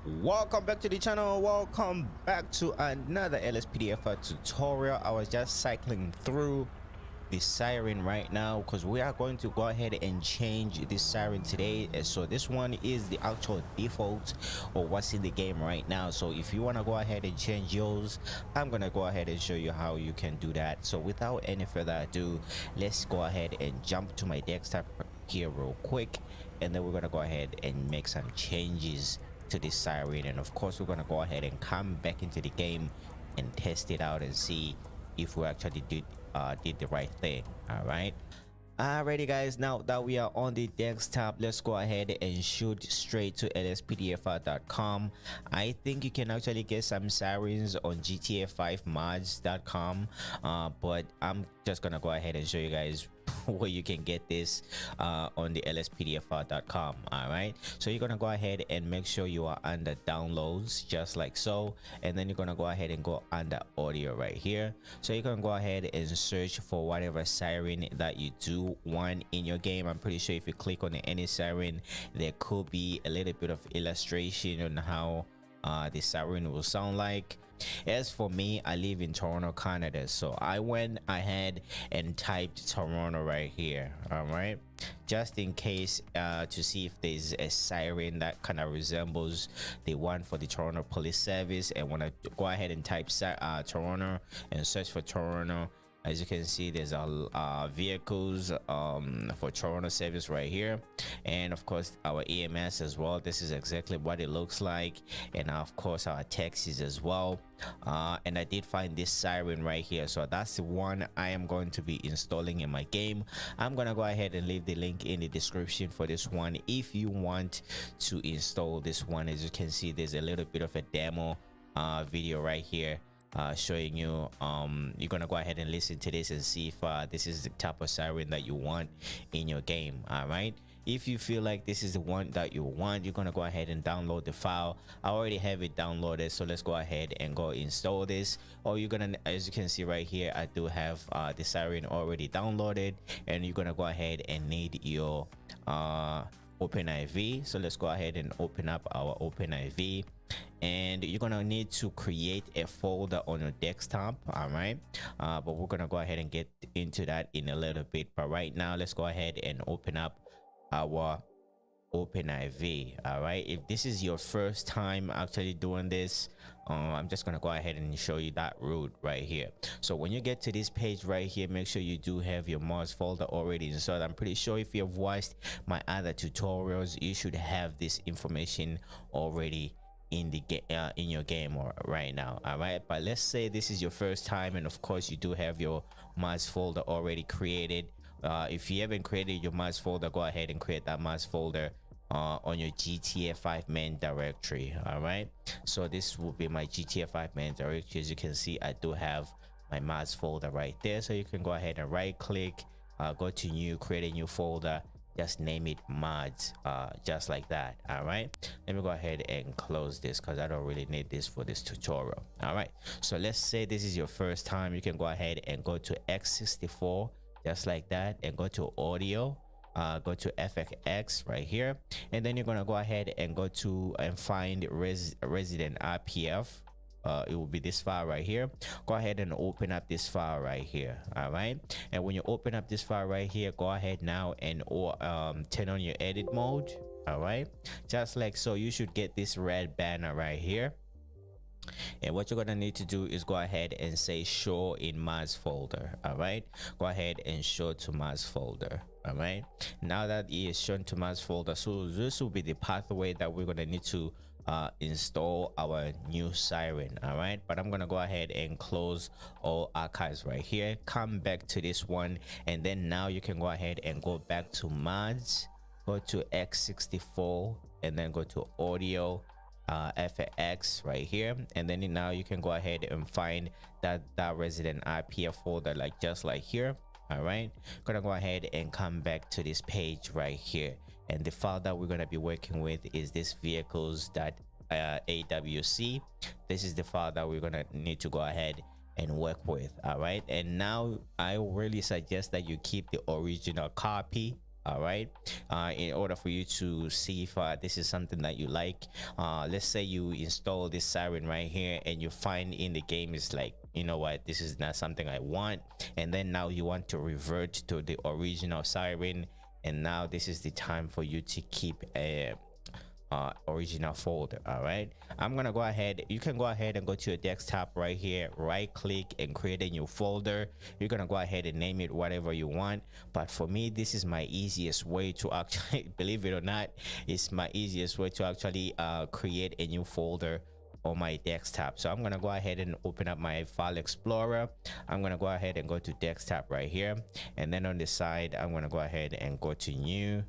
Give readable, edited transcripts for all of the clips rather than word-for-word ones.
Welcome back to the channel. Welcome back to another LSPDFR tutorial. I was just cycling through the Siren right now because we are going to go ahead and change this Siren today. So this one is the actual default or what's in the game right now. So if you want to go ahead and change yours, I'm gonna go ahead and show you how you can do that. So without any further ado, let's go ahead and jump to my desktop here real quick, and then we're gonna go ahead and make some changes to this Siren. And of course, we're gonna go ahead and come back into the game and test it out and see if we actually did the right thing. All right, alrighty guys, now that we are on the desktop, let's go ahead and shoot straight to lspdfr.com. I think you can actually get some Sirens on gta5mods.com, but I'm just gonna go ahead and show you guys where you can get this on the lspdfr.com. all right, so you're gonna go ahead and make sure you are under downloads just like so, and then you're gonna go ahead and go under audio right here. So you can go ahead and search for whatever Siren that you do want in your game. I'm pretty sure if you click on any Siren, there could be a little bit of illustration on how the Siren will sound like. As for me, I live in Toronto, Canada, so I went ahead and typed Toronto right here. All right, just in case to see if there's a Siren that kind of resembles the one for the Toronto Police Service, and want to go ahead and type Toronto and search for Toronto. As you can see, there's vehicles for Toronto service right here, and of course our EMS as well. This is exactly what it looks like, and of course our taxis as well. And I did find this Siren right here, so that's the one I am going to be installing in my game. I'm gonna go ahead and leave the link in the description for this one if you want to install this one. As you can see, there's a little bit of a demo video right here showing you. You're gonna go ahead and listen to this and see if this is the type of Siren that you want in your game. All right, if you feel like this is the one that you want, you're gonna go ahead and download the file. I already have it downloaded, so let's go ahead and go install this. Or you're gonna, as you can see right here, I do have the Siren already downloaded, and you're gonna go ahead and need your OpenIV. So let's go ahead and open up our OpenIV, and you're gonna need to create a folder on your desktop. All right, but we're gonna go ahead and get into that in a little bit. But right now, let's go ahead and open up our OpenIV. all right, if this is your first time actually doing this, I'm just gonna go ahead and show you that route right here. So when you get to this page right here, make sure you do have your mods folder already installed. I'm pretty sure if you have watched my other tutorials, you should have this information already in the in your game or right now. All right, but let's say this is your first time, and of course you do have your mods folder already created. If you haven't created your mods folder, go ahead and create that mods folder on your GTA5 main directory. All right, so this will be my GTA5 main directory. As you can see, I do have my mods folder right there, so you can go ahead and right click, go to new, create a new folder, just name it mods, just like that. All right, let me go ahead and close this because I don't really need this for this tutorial. All right, so let's say this is your first time. You can go ahead and go to x64 just like that, and go to audio, go to FX right here, and then you're gonna go ahead and go to and find resident RPF. It will be this file right here. Go ahead and open up this file right here. All right, and when you open up this file right here, go ahead now and turn on your edit mode. All right, just like so. You should get this red banner right here, and what you're gonna need to do is go ahead and say show in mods folder. All right, go ahead and show to mods folder. All right, now that it is shown to mods folder, so this will be the pathway that we're gonna need to install our new Siren. All right, but I'm gonna go ahead and close all archives right here, come back to this one, and then now you can go ahead and go back to mods, go to x64, and then go to audio, FX right here, and then now you can go ahead and find that resident IPF folder, like just like here. All right, gonna go ahead and come back to this page right here, and the file that we're gonna be working with is this vehicles.awc. This is the file that we're gonna need to go ahead and work with. All right, and now I really suggest that you keep the original copy All right, in order for you to see if this is something that you like. Let's say you install this Siren right here and you find in the game is like, you know what, this is not something I want, and then now you want to revert to the original Siren, and now this is the time for you to keep a original folder. All right, I'm gonna go ahead, you can go ahead and go to your desktop right here, right click and create a new folder. You're gonna go ahead and name it whatever you want, but for me this is my easiest way to actually believe it or not, it's my easiest way to actually create a new folder on my desktop. So I'm gonna go ahead and open up my file explorer. I'm gonna go ahead and go to desktop right here, and then on the side I'm gonna go ahead and go to new,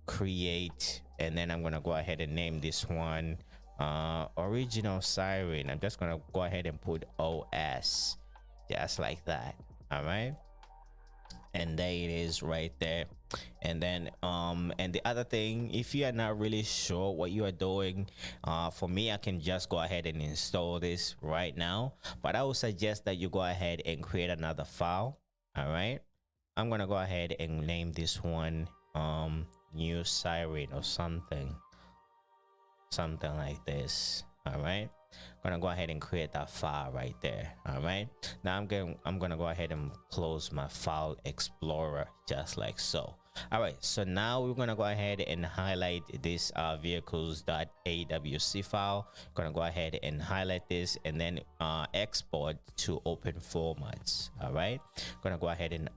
create, and then I'm gonna go ahead and name this one original Siren. I'm just gonna go ahead and put OS, just like that. All right, and there it is right there. And then and the other thing, if you are not really sure what you are doing, for me I can just go ahead and install this right now, but I would suggest that you go ahead and create another file. All right, I'm gonna go ahead and name this one new Siren or something like this. All right, gonna go ahead and create that file right there. All right, now I'm gonna go ahead and close my file explorer just like so. All right, so now we're gonna go ahead and highlight this vehicles.awc file. Gonna go ahead and highlight this and then export to open formats. All right, gonna go ahead and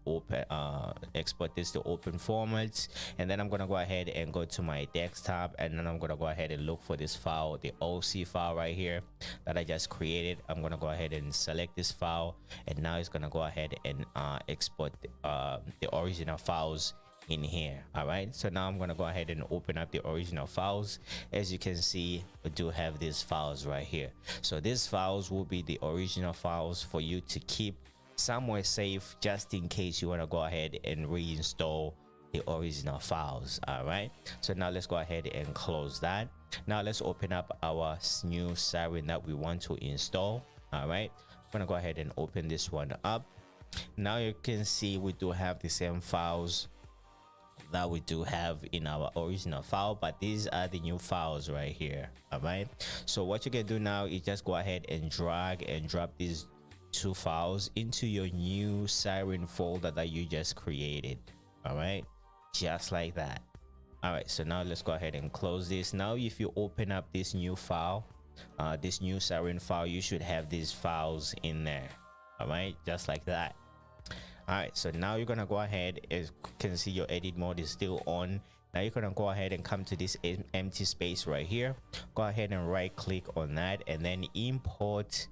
export this to open formats, and then I'm gonna go ahead and go to my desktop, and then I'm gonna go ahead and look for this file, the OC file right here that I just created. I'm gonna go ahead and select this file, and now it's gonna go ahead and export the original files in here. All right, so now I'm gonna go ahead and open up the original files. As you can see, we do have these files right here. So these files will be the original files for you to keep somewhere safe, just in case you want to go ahead and reinstall the original files. All right, so now let's go ahead and close that. Now let's open up our new Siren that we want to install. All right, I'm gonna go ahead and open this one up. Now you can see we do have the same files that we do have in our original file, but these are the new files right here. All right, so what you can do now is just go ahead and drag and drop these two files into your new Siren folder that you just created. All right, just like that. All right, so now let's go ahead and close this. Now if you open up this new file, this new Siren file, you should have these files in there. All right, just like that. All right, so now you're gonna go ahead, as you can see your edit mode is still on. Now you're gonna go ahead and come to this empty space right here, go ahead and right click on that, and then import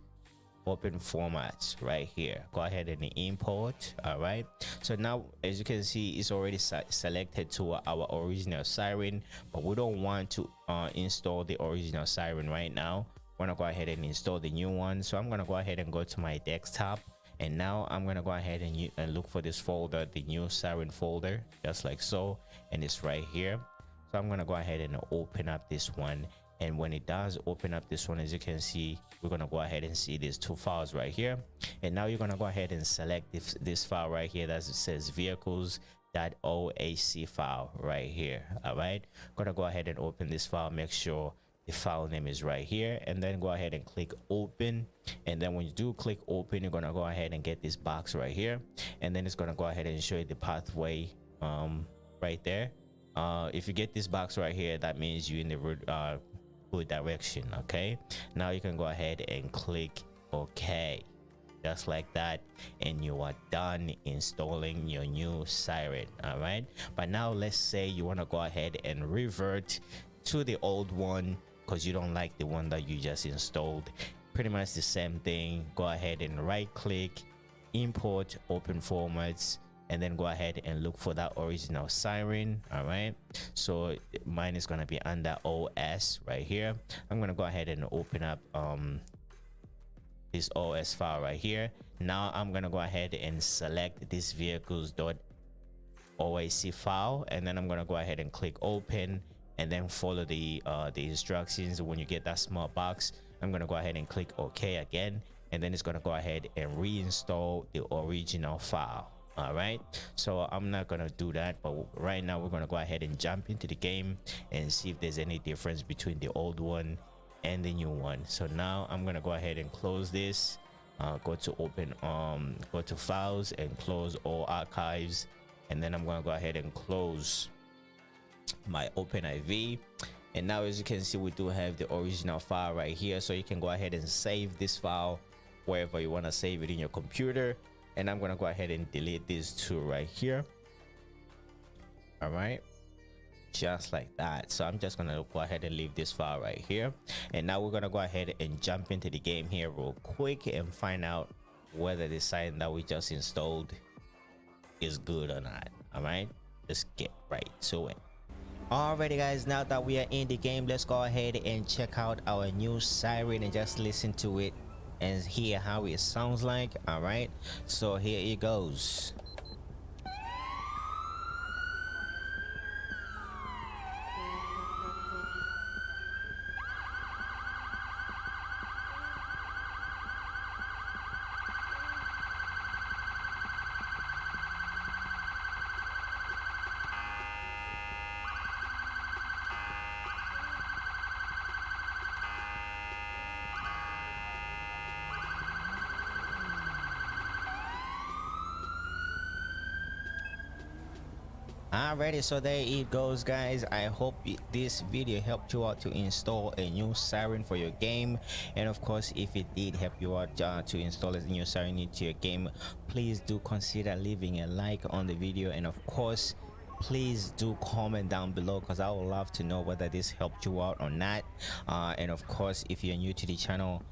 open formats right here. Go ahead and import. All right, so now as you can see, it's already selected to our original Siren, but we don't want to install the original Siren right now. We're gonna go ahead and install the new one. So I'm gonna go ahead and go to my desktop, and now I'm gonna go ahead and look for this folder, the new Siren folder, just like so, and it's right here. So I'm gonna go ahead and open up this one, and when it does open up this one, as you can see, we're gonna go ahead and see these two files right here. And now you're gonna go ahead and select this file right here that says vehicles.oac file right here. All right, gonna go ahead and open this file, make sure the file name is right here, and then go ahead and click open. And then when you do click open, you're gonna go ahead and get this box right here, and then it's gonna go ahead and show you the pathway right there. If you get this box right here, that means you're in the good direction. Okay, now you can go ahead and click OK, just like that, and you are done installing your new Siren. All right, but now let's say you want to go ahead and revert to the old one because you don't like the one that you just installed. Pretty much the same thing. Go ahead and right click, import open formats, and then go ahead and look for that original Siren. All right, so mine is going to be under OS right here. I'm going to go ahead and open up this OS file right here. Now I'm going to go ahead and select this vehicles.oac file, and then I'm going to go ahead and click open, and then follow the instructions. When you get that small box, I'm going to go ahead and click OK again, and then it's going to go ahead and reinstall the original file. All right, so I'm not gonna do that, but right now we're gonna go ahead and jump into the game and see if there's any difference between the old one and the new one. So now I'm gonna go ahead and close this, go to open, go to files and close all archives, and then I'm gonna go ahead and close my OpenIV. And now as you can see, we do have the original file right here, so you can go ahead and save this file wherever you want to save it in your computer. And I'm gonna go ahead and delete these two right here. All right, just like that. So I'm just gonna go ahead and leave this file right here, and now we're gonna go ahead and jump into the game here real quick and find out whether the Siren that we just installed is good or not. All right, let's get right to it. Alrighty guys, now that we are in the game, let's go ahead and check out our new Siren and just listen to it and hear how it sounds like. All right, so here it goes. Alrighty, so there it goes guys. I hope this video helped you out to install a new Siren for your game, and of course if it did help you out to install a new Siren into your game, please do consider leaving a like on the video, and of course please do comment down below, because I would love to know whether this helped you out or not. And of course if you're new to the channel,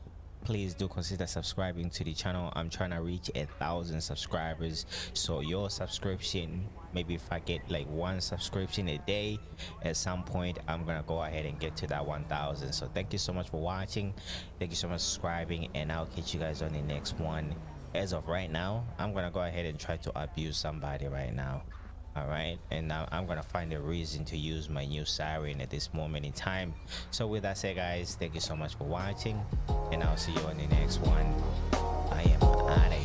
please do consider subscribing to the channel. I'm trying to reach 1,000 subscribers, so your subscription, maybe if I get like 1 subscription a day, at some point I'm gonna go ahead and get to that 1,000. So thank you so much for watching, thank you so much for subscribing, and I'll catch you guys on the next one. As of right now, I'm gonna go ahead and try to abuse somebody right now. All right, and now I'm gonna find a reason to use my new Siren at this moment in time. So with that said guys, thank you so much for watching, and I'll see you on the next one. I am out of